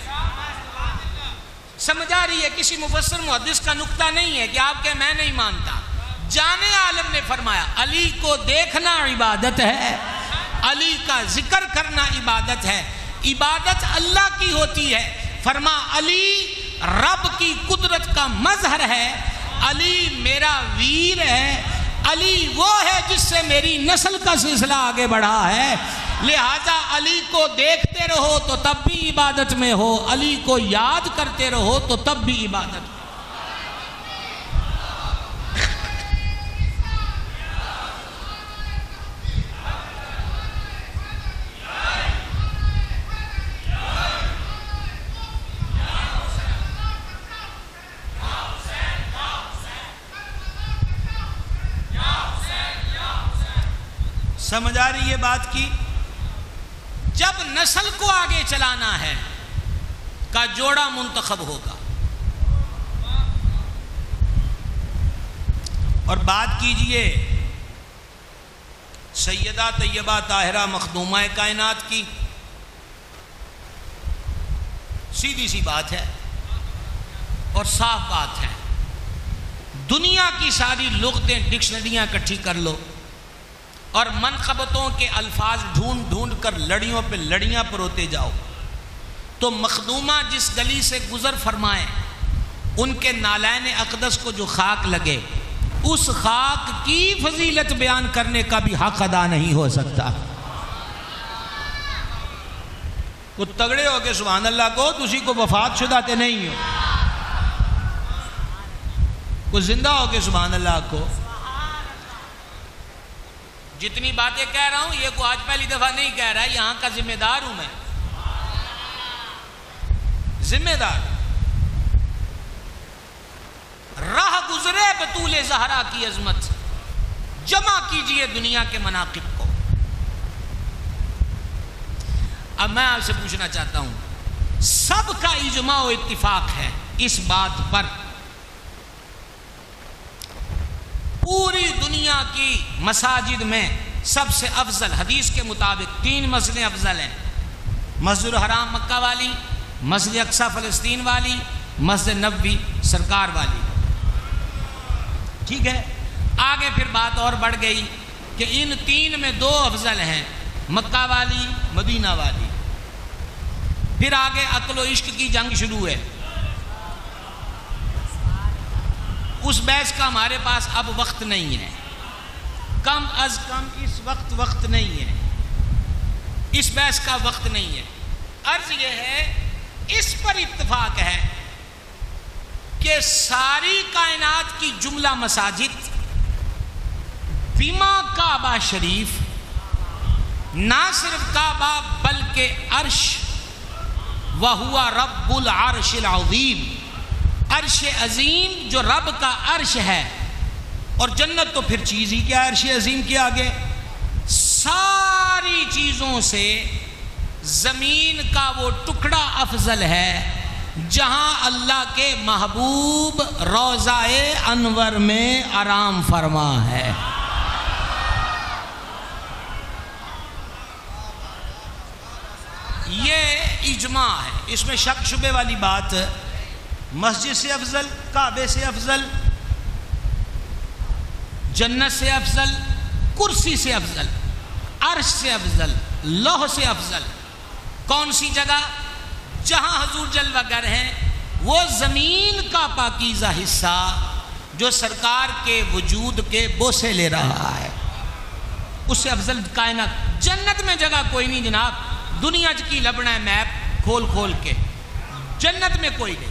سمجھا رہی ہے، کسی مفسر محدث کا نقطہ نہیں ہے کہ آپ کہ میں نہیں مانتا۔ جانے عالم نے فرمایا علی کو دیکھنا عبادت ہے، علی کا ذکر کرنا عبادت ہے۔ عبادت اللہ کی ہوتی ہے، فرما علی رب کی قدرت کا مظہر ہے، علی میرا ویر ہے، علی وہ ہے جس سے میری نسل کا سلسلہ آگے بڑھا ہے، لہذا علی کو دیکھتے رہو تو تب بھی عبادت میں ہو، علی کو یاد کرتے رہو تو تب بھی عبادت میں۔ سمجھ آ رہی ہے بات کی؟ جب نسل کو آگے چلانا ہے کا جوڑا منتخب ہوگا. اور بات کیجئے سیدہ طیبہ طاہرہ مخدومہ کائنات کی. سیدھی سی بات ہے اور صاف بات ہے. دنیا کی ساری لغتیں ڈکشنریاں اکٹھی کر لو اور منقبتوں کے الفاظ ڈھونڈ ڈھونڈ کر لڑیوں پہ لڑیاں پروتے جاؤ تو مخدومہ جس گلی سے گزر فرمائیں ان کے نالین اقدس کو جو خاک لگے اس خاک کی فضیلت بیان کرنے کا بھی حق ادا نہیں ہو سکتا. وہ تگڑے ہو کے سبحان اللہ کو تسی کو وفات شدہ تے نہیں ہو، وہ زندہ ہو کے سبحان اللہ کو. جتنی باتیں کہہ رہا ہوں یہ کو آج پہلی دفعہ نہیں کہہ رہا ہے، یہاں کا ذمہ دار ہوں میں، ذمہ دار. راہ گزرے بطول زہرا کی عظمت، جمع کیجئے دنیا کے مناقب کو. اب میں آپ سے پوچھنا چاہتا ہوں، سب کا اجماع و اتفاق ہے اس بات پر، پوری دنیا کی مساجد میں سب سے افضل حدیث کے مطابق 3 مسجدیں افضل ہیں: مسجد الحرام مکہ والی، مسجد اقصی فلسطین والی، مسجد نبوی سرکار والی. ٹھیک ہے، آگے پھر بات اور بڑھ گئی کہ ان 3 میں 2 افضل ہیں، مکہ والی مدینہ والی. پھر آگے عقل و عشق کی جنگ شروع ہے. اس بحث کا ہمارے پاس اب وقت نہیں ہے، کم از کم اس وقت نہیں ہے، اس بحث کا وقت نہیں ہے. عرض یہ ہے اس پر اتفاق ہے کہ ساری کائنات کی جملہ مساجد بما کعبہ شریف، نہ صرف کعبہ بلکہ عرش، وَهُوَ رَبُّ الْعَرْشِ الْعَظِيمِ، عرش عظیم جو رب کا عرش ہے. اور جنت تو پھر چیز ہی کیا ہے عرش عظیم کے آگے. ساری چیزوں سے زمین کا وہ ٹکڑا افضل ہے جہاں اللہ کے محبوب روضہ انور میں آرام فرما ہے. یہ اجماع ہے، اس میں شک شبے والی بات. مسجد سے افضل، کعبے سے افضل، جنت سے افضل، کرسی سے افضل، عرش سے افضل، لوح سے افضل. کون سی جگہ؟ جہاں حضور جلوہ گر ہیں، وہ زمین کا پاکیزہ حصہ جو سرکار کے وجود کے بوسے لے رہا ہے، اس سے افضل کائنات. جنت میں جگہ کوئی نہیں جناب، دنیا کی لبنا ہے میپ کھول کھول کے، جنت میں کوئی نہیں.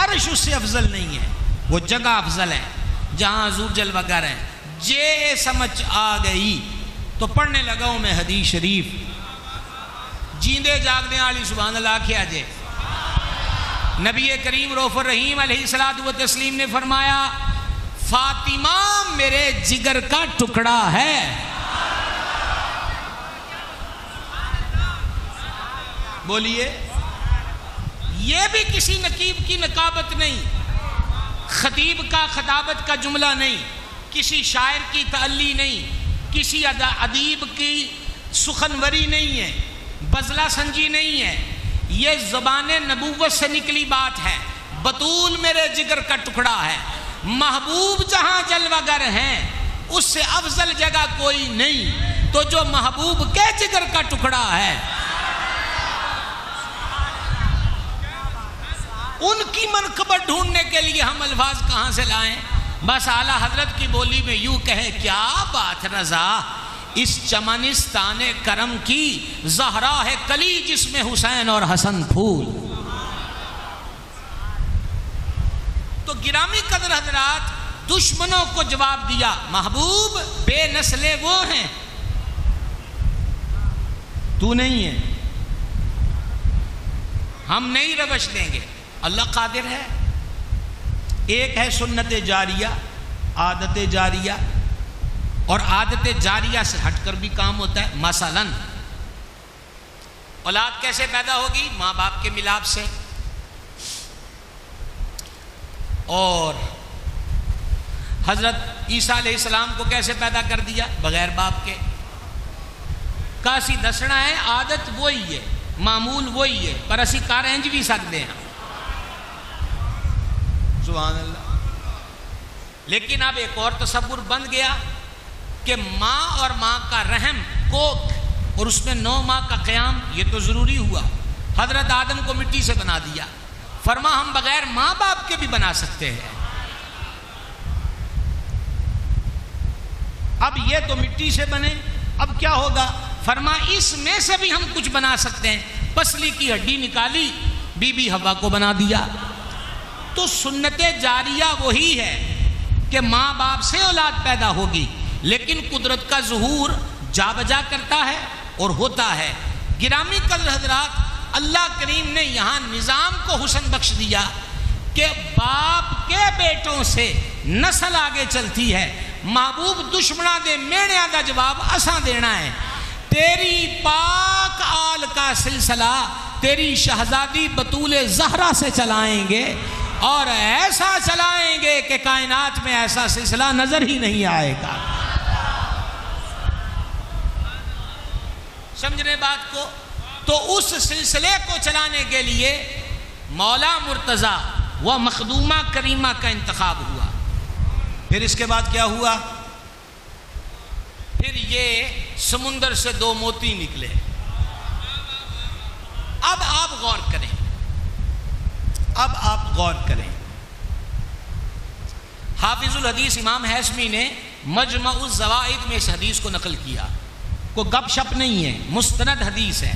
عرش اس سے افضل نہیں ہے، وہ جگہ افضل ہے جہاں حضور جلوہ گر ہیں. جے سمجھ آ گئی تو پڑھنے لگا ہوں میں حدیث شریف. جیندے جاگنے والی سبحان اللہ کیا جے. نبی کریم رؤوف الرحیم علیہ الصلوۃ والتسلیم نے فرمایا فاطمہ میرے جگر کا ٹکڑا ہے. بولیے، یہ بھی کسی نقیب کی نقابت نہیں، خطیب کا خطابت کا جملہ نہیں، کسی شاعر کی تعلی نہیں، کسی ادیب کی سخنوری نہیں ہے، بزلہ سنجی نہیں ہے. یہ زبان نبوت سے نکلی بات ہے. بطول میرے جگر کا ٹکڑا ہے. محبوب جہاں جلوہ گر ہیں اس سے افضل جگہ کوئی نہیں. تو جو محبوب کے جگر کا ٹکڑا ہے ان کی منقبت ڈھونڈنے کے لیے ہم الفاظ کہاں سے لائیں؟ بس اعلیٰ حضرت کی بولی میں یوں کہیں کیا بات رضا اس چمنستان کرم کی، زہرا ہے کلی جس میں حسین اور حسن پھول. تو گرامی قدر حضرات، دشمنوں کو جواب دیا محبوب بے نسلے وہ ہیں، تو نہیں ہے، ہم نہیں روش دیں گے. اللہ قادر ہے. ایک ہے سنت جاریہ، عادت جاریہ، اور عادت جاریہ سے ہٹ کر بھی کام ہوتا ہے. مثلاً اولاد کیسے پیدا ہوگی؟ ماں باپ کے ملاپ سے. اور حضرت عیسیٰ علیہ السلام کو کیسے پیدا کر دیا؟ بغیر باپ کے. کاسی دسنا ہے، عادت وہی ہے، معمول وہی ہے، پر اسی کار انج بھی سکتے ہیں. سبحان اللہ. لیکن اب ایک اور تصور بن گیا کہ ماں اور ماں کا رحم کوکھ اور اس میں 9 ماہ کا قیام، یہ تو ضروری ہوا. حضرت آدم کو مٹی سے بنا دیا، فرما ہم بغیر ماں باپ کے بھی بنا سکتے ہیں. اب یہ تو مٹی سے بنے، اب کیا ہوگا؟ فرما اس میں سے بھی ہم کچھ بنا سکتے ہیں. پسلی کی ہڈی نکالی، بی بی حوا کو بنا دیا. تو سنت جاریہ وہی ہے کہ ماں باپ سے اولاد پیدا ہوگی، لیکن قدرت کا ظہور جا بجا کرتا ہے اور ہوتا ہے. گرامی قدر حضرات، اللہ کریم نے یہاں نظام کو حسن بخش دیا کہ باپ کے بیٹوں سے نسل آگے چلتی ہے. محبوب دشمنہ دے میڑیاں دا جواب اساں دینا ہے. تیری پاک آل کا سلسلہ تیری شہزادی بطول زہرا سے چلائیں گے، اور ایسا چلائیں گے کہ کائنات میں ایسا سلسلہ نظر ہی نہیں آئے گا. سمجھنے بات کو؟ تو اس سلسلے کو چلانے کے لیے مولا مرتضیٰ و مخدومہ کریمہ کا انتخاب ہوا. پھر اس کے بعد کیا ہوا؟ پھر یہ سمندر سے 2 موتی نکلے. اب آپ غور کریں، اب آپ غور کریں. حافظ الحدیث امام ہیثمی نے مجمع الزوائد میں اس حدیث کو نقل کیا. کوئی گپ شپ نہیں ہے، مستند حدیث ہے.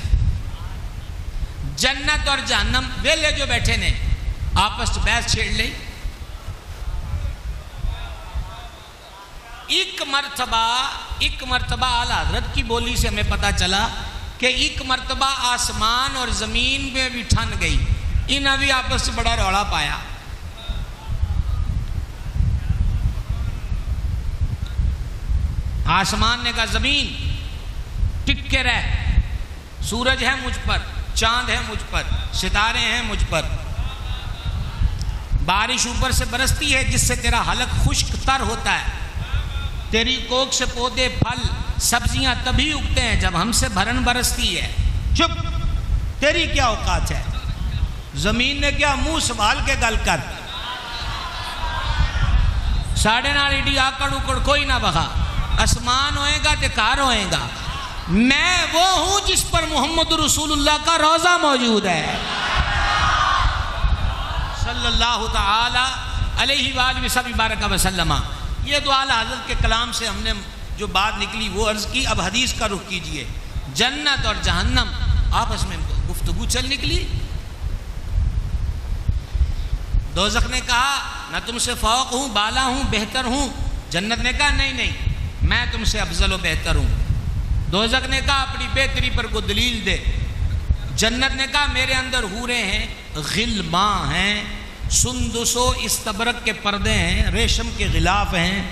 جنت اور جہنم ویلے جو بیٹھے نے آپس بحث چھیڑ لئی. ایک مرتبہ اعلیٰ حضرت کی بولی سے ہمیں پتہ چلا کہ ایک مرتبہ آسمان اور زمین میں بھی ٹھن گئی. انہیں بھی آپس سے بڑا روڑا پایا. آسمان نے کہا زمین ٹک کے رہ، سورج ہے مجھ پر، چاند ہے مجھ پر، ستارے ہیں مجھ پر، بارش اوپر سے برستی ہے جس سے تیرا حلق خشک تر ہوتا ہے، تیری کوکھ سے پودے پھل سبزیاں تبھی اگتے ہیں جب ہم سے بھرن برستی ہے. چپ، تیری کیا اوقات ہے؟ زمین نے کیا منہ سنبھال کے گل کر، ساڑھے نال ایڈی آکڑ اکڑ کوئی نہ بہا. آسمان ہوئے گا تے کار ہوئے گا. میں وہ ہوں جس پر محمد رسول اللہ کا روضہ موجود ہے صلی اللہ تعالی علیہ وآلہ وسلم وسلم. یہ تو اعلیٰ حضرت کے کلام سے ہم نے جو بات نکلی وہ عرض کی. اب حدیث کا رخ کیجئے. جنت اور جہنم آپس میں گفتگو چل نکلی. دوزخ نے کہا میں تم سے فوق ہوں، بالا ہوں، بہتر ہوں. جنت نے کہا نہیں میں تم سے افضل و بہتر ہوں. دوزخ نے کہا اپنی بہتری پر کو دلیل دے. جنت نے کہا میرے اندر حوریں ہیں، غلماں ہیں، سندس و استبرق کے پردے ہیں، ریشم کے غلاف ہیں،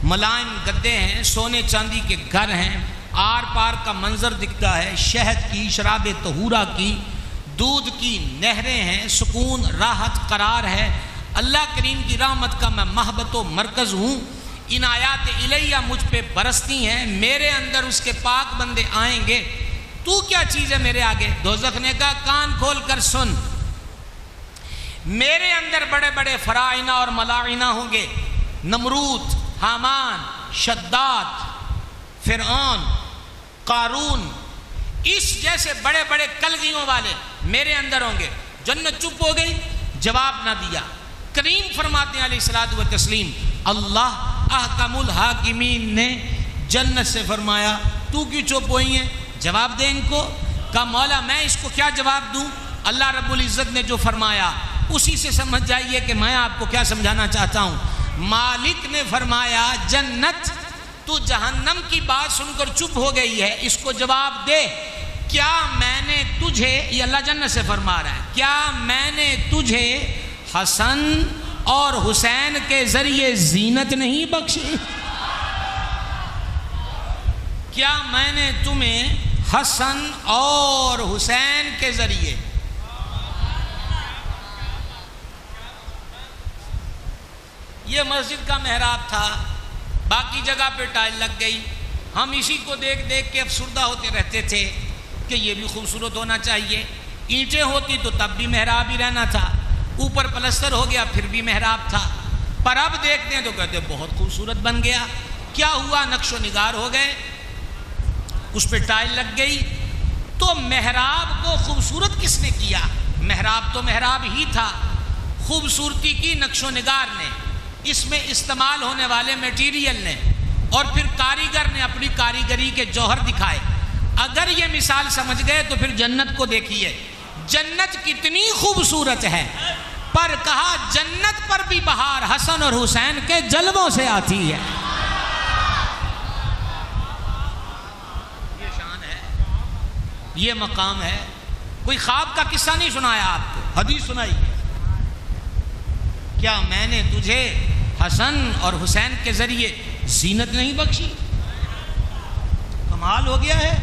ملائم گدے ہیں، سونے چاندی کے گھر ہیں، آر پار کا منظر دکھتا ہے، شہد کی، شراب طہورہ کی، دودھ کی نہریں ہیں، سکون، راحت، قرار ہے. اللہ کریم کی رحمت کا میں محبت و مرکز ہوں. عنایات الیہ مجھ پہ برستی ہیں، میرے اندر اس کے پاک بندے آئیں گے. تو کیا چیز ہے میرے آگے؟ دوزخ نے کہا کان کھول کر سن، میرے اندر بڑے بڑے فرائنہ اور ملاعنہ ہوں گے. نمرود، حامان، شداد، فرعون، قارون، اس جیسے بڑے بڑے کلگیوں والے میرے اندر ہوں گے. جنت چپ ہو گئی، جواب نہ دیا. کریم فرماتے ہیں علیہ الصلوۃ والتسلیم، اللہ احکم الحاکمین نے جنت سے فرمایا تو کیوں چپ ہوئی ہیں؟ جواب دے ان کو. کہا مولا میں اس کو کیا جواب دوں؟ اللہ رب العزت نے جو فرمایا اسی سے سمجھ جائیے کہ میں آپ کو کیا سمجھانا چاہتا ہوں. مالک نے فرمایا جنت تو جہنم کی بات سن کر چپ ہو گئی ہے، اس کو جواب دے. کیا میں نے تجھے، یہ اللہ جنت سے فرما رہا ہے، کیا میں نے تجھے حسن اور حسین کے ذریعے زینت نہیں بخشی؟ کیا میں نے تمہیں حسن اور حسین کے ذریعے، یہ مسجد کا محراب تھا، باقی جگہ پہ ٹائل لگ گئی، ہم اسی کو دیکھ دیکھ کے افسردہ ہوتے رہتے تھے کہ یہ بھی خوبصورت ہونا چاہیے، اینٹیں ہوتی تو تب بھی محراب ہی رہنا تھا، اوپر پلستر ہو گیا پھر بھی محراب تھا، پر اب دیکھتے ہیں تو کہتے ہیں بہت خوبصورت بن گیا۔ کیا ہوا؟ نقش و نگار ہو گئے، اس پہ ٹائل لگ گئی۔ تو محراب کو خوبصورت کس نے کیا؟ محراب تو محراب ہی تھا، خوبصورتی کی نقش و نگار نے، اس میں استعمال ہونے والے میٹیریل نے، اور پھر کاریگر نے اپنی کاریگری کے جوہر دکھائے۔ اگر یہ مثال سمجھ گئے تو پھر جنت کو دیکھیے، جنت کتنی خوبصورت ہے، پر کہا جنت پر بھی بہار حسن اور حسین کے جلووں سے آتی ہے۔ یہ شان ہے، یہ مقام ہے۔ کوئی خواب کا قصہ نہیں سنایا آپ کو، حدیث سنائی ہے۔ کیا میں نے تجھے حسن اور حسین کے ذریعے زینت نہیں بخشی؟ کمال ہو گیا ہے۔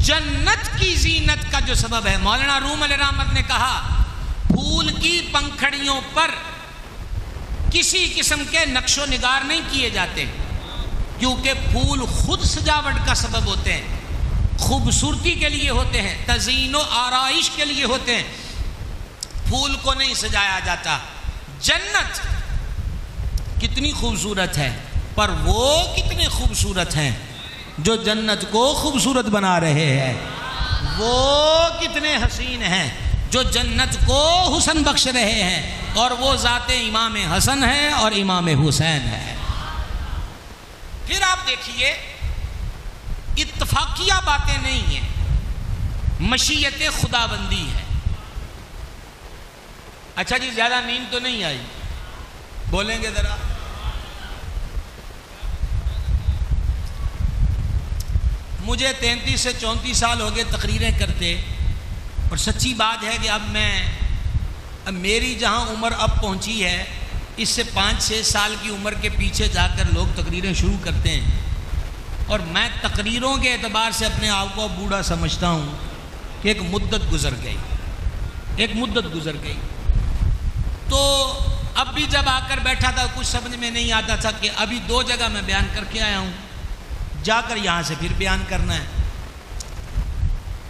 جنت کی زینت کا جو سبب ہے، مولانا روم علیہ رحمت نے کہا پھول کی پنکھڑیوں پر کسی قسم کے نقش و نگار نہیں کیے جاتے، کیونکہ پھول خود سجاوٹ کا سبب ہوتے ہیں، خوبصورتی کے لیے ہوتے ہیں، تزئین و آرائش کے لیے ہوتے ہیں، پھول کو نہیں سجایا جاتا۔ جنت کتنی خوبصورت ہے، پر وہ کتنے خوبصورت ہیں جو جنت کو خوبصورت بنا رہے ہیں، وہ کتنے حسین ہیں جو جنت کو حسن بخش رہے ہیں، اور وہ ذات امام حسن ہے اور امام حسین ہے۔ پھر آپ دیکھیے اتفاقیہ باتیں نہیں ہیں، مشیت خداوندی ہے۔ اچھا جی، زیادہ نیند تو نہیں آئی؟ بولیں گے ذرا؟ مجھے 33 سے 34 سال ہو گئے تقریریں کرتے، اور سچی بات ہے کہ اب میری جہاں عمر اب پہنچی ہے، اس سے 5-6 سال کی عمر کے پیچھے جا کر لوگ تقریریں شروع کرتے ہیں، اور میں تقریروں کے اعتبار سے اپنے آپ کو بوڑھا سمجھتا ہوں کہ ایک مدت گزر گئی۔ تو اب بھی جب آ کر بیٹھا تھا کچھ سمجھ میں نہیں آتا تھا کہ ابھی 2 جگہ میں بیان کر کے آیا ہوں، جا کر یہاں سے پھر بیان کرنا ہے۔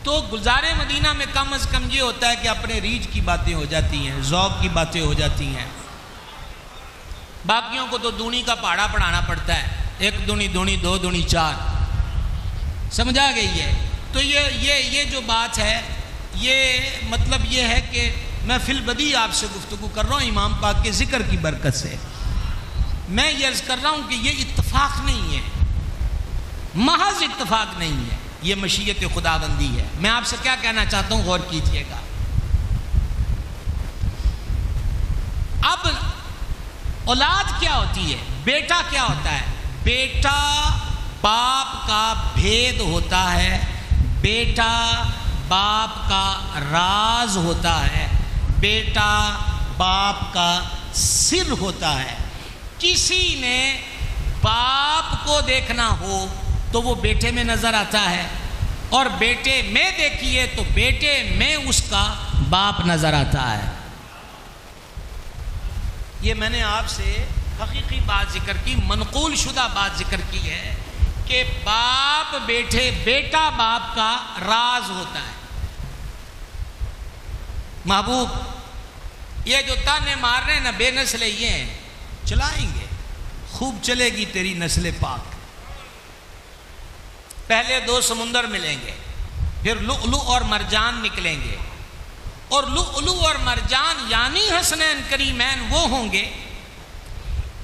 تو گلزار مدینہ میں کم از کم یہ ہوتا ہے کہ اپنے ریچ کی باتیں ہو جاتی ہیں، ذوق کی باتیں ہو جاتی ہیں، باقیوں کو تو دونی کا پہاڑا پڑھانا پڑتا ہے، 1 دونی 2 دونی 4، سمجھا گئی ہے۔ تو یہ جو بات ہے، یہ مطلب یہ ہے کہ میں فی البدیہہ آپ سے گفتگو کر رہا ہوں امام پاک کے ذکر کی برکت سے۔ میں یہ عرض کر رہا ہوں کہ یہ اتفاق نہیں ہے، محض اتفاق نہیں ہے، یہ مشیت خداوندی ہے۔ میں آپ سے کیا کہنا چاہتا ہوں، غور کیجئے گا۔ اب اولاد کیا ہوتی ہے، بیٹا کیا ہوتا ہے؟ بیٹا باپ کا بھید ہوتا ہے، بیٹا باپ کا راز ہوتا ہے، بیٹا باپ کا سر ہوتا ہے۔ کسی نے باپ کو دیکھنا ہو تو وہ بیٹے میں نظر آتا ہے، اور بیٹے میں دیکھیے تو بیٹے میں اس کا باپ نظر آتا ہے۔ یہ میں نے آپ سے حقیقی بات ذکر کی، منقول شدہ بات ذکر کی ہے کہ بیٹا باپ کا راز ہوتا ہے۔ محبوب یہ جو تانے مار رہے ہیں نا، بے نسل یہ ہیں، چلائیں گے، خوب چلے گی تیری نسل پاک۔ پہلے 2 سمندر ملیں گے، پھر لؤلؤ اور مرجان نکلیں گے، اور لؤلؤ اور مرجان یعنی حسنین کریمین وہ ہوں گے،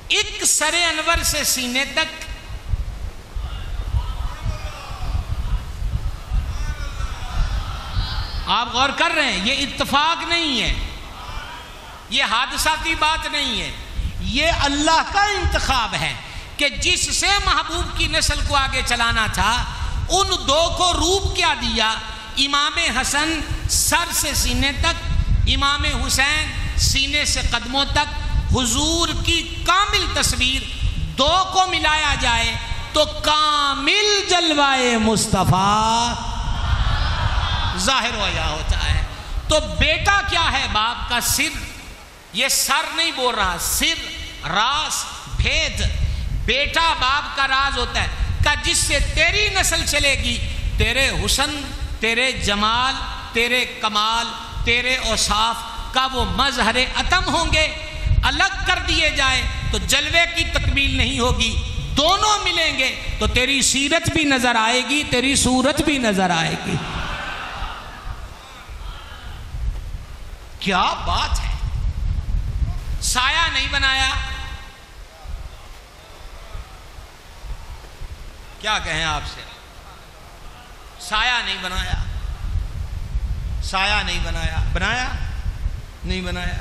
ایک سر انور سے سینے تک آپ غور کر رہے ہیں، یہ اتفاق نہیں ہے، یہ حادثاتی بات نہیں ہے، یہ اللہ کا انتخاب ہے کہ جس سے محبوب کی نسل کو آگے چلانا تھا، ان 2 کو روپ کیا دیا؟ امام حسن سر سے سینے تک، امام حسین سینے سے قدموں تک، حضور کی کامل تصویر 2 کو ملایا جائے تو کامل جلوائے مصطفیٰ ظاہر ہو یا ہوتا ہے۔ تو بیٹا کیا ہے؟ باپ کا سر، یہ سر نہیں بول رہا، سر، راز، بھید۔ بیٹا باپ کا راز ہوتا ہے کہ جس سے تیری نسل چلے گی، تیرے حسن، تیرے جمال، تیرے کمال، تیرے اوصاف کا وہ مظہر اتم ہوں گے۔ الگ کر دیے جائے تو جلوے کی تکمیل نہیں ہوگی، دونوں ملیں گے تو تیری سیرت بھی نظر آئے گی، تیری صورت بھی نظر آئے گی۔ کیا بات ہے! سایہ نہیں بنایا، کیا کہیں آپ سے؟ سایہ نہیں بنایا، سایہ نہیں بنایا، بنایا نہیں بنایا۔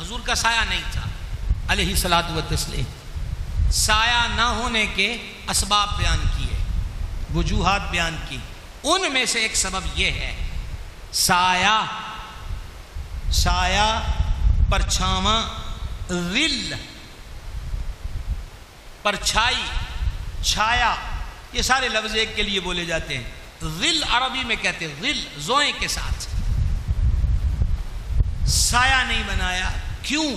حضور کا سایہ نہیں تھا علیہ الصلوۃ والتسلیم۔ سایہ نہ ہونے کے اسباب بیان کیے، وجوہات بیان کی، ان میں سے ایک سبب یہ ہے سایہ، سایہ، پرچھاواں، ظل، پرچھائی، چھایا، یہ سارے لفظ ایک کے لیے بولے جاتے ہیں۔ ظل عربی میں کہتے ہیں، ظل زوئیں کے ساتھ۔ سایہ نہیں بنایا، کیوں؟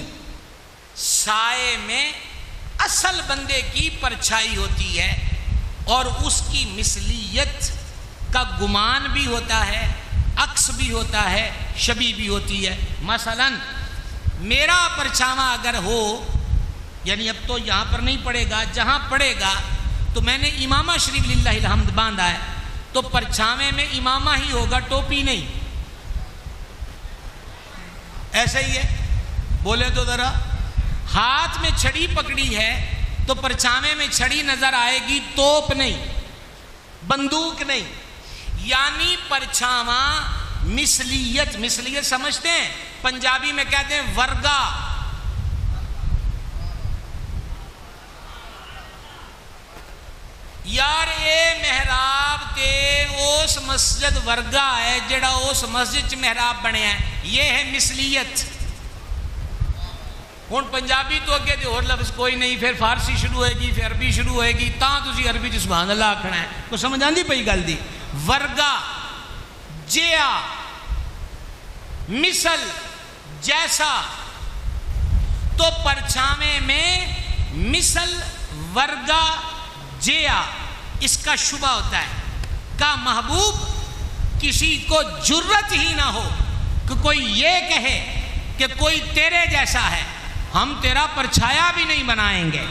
سائے میں اصل بندے کی پرچھائی ہوتی ہے اور اس کی مثلیت کا گمان بھی ہوتا ہے، عکس بھی ہوتا ہے، شبیہ بھی ہوتی ہے۔ مثلا میرا پرچھاواں اگر ہو، یعنی اب تو یہاں پر نہیں پڑے گا، جہاں پڑے گا تو میں نے امامہ شریف للہ الحمد باندھا ہے تو پرچھاوے میں امامہ ہی ہوگا، ٹوپی نہیں۔ ایسا ہی ہے، بولے تو ذرا۔ ہاتھ میں چھڑی پکڑی ہے تو پرچھاوے میں چھڑی نظر آئے گی، توپ نہیں، بندوق نہیں۔ یعنی پرچھاواں مثلیت، مثلیت سمجھتے ہیں؟ پنجابی میں کہتے ہیں ورگا۔ یار اے محراب تے اس مسجد ورگا ہے جڑا اس مسجد چ محراب بنے ہے، یہ ہے مثلیت۔ ہن پنجابی تو اگے تے اور لفظ کوئی نہیں، پھر فارسی شروع ہوئے گی، پھر عربی شروع ہوئے گی، تاں تسی عربی چ سبحان اللہ آکھنا ہے۔ کو سمجھ آندی پئی گل دی؟ ورگا، جیا، مثل، جیسا۔ تو پرچھاوے میں مثل، ورگا، جیا، اس کا شبہ ہوتا ہے کہ محبوب کسی کو جرت ہی نہ ہو کہ کوئی یہ کہے کہ کوئی تیرے جیسا ہے، ہم تیرا پرچھایا بھی نہیں بنائیں گے،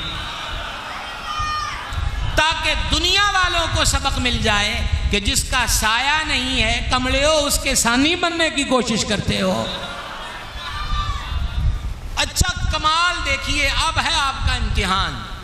تاکہ دنیا والوں کو سبق مل جائے کہ جس کا سایہ نہیں ہے، کملے ہو اس کے ثانی بننے کی کوشش کرتے ہو۔ اچھا کمال دیکھیے، اب ہے آپ کا امتحان۔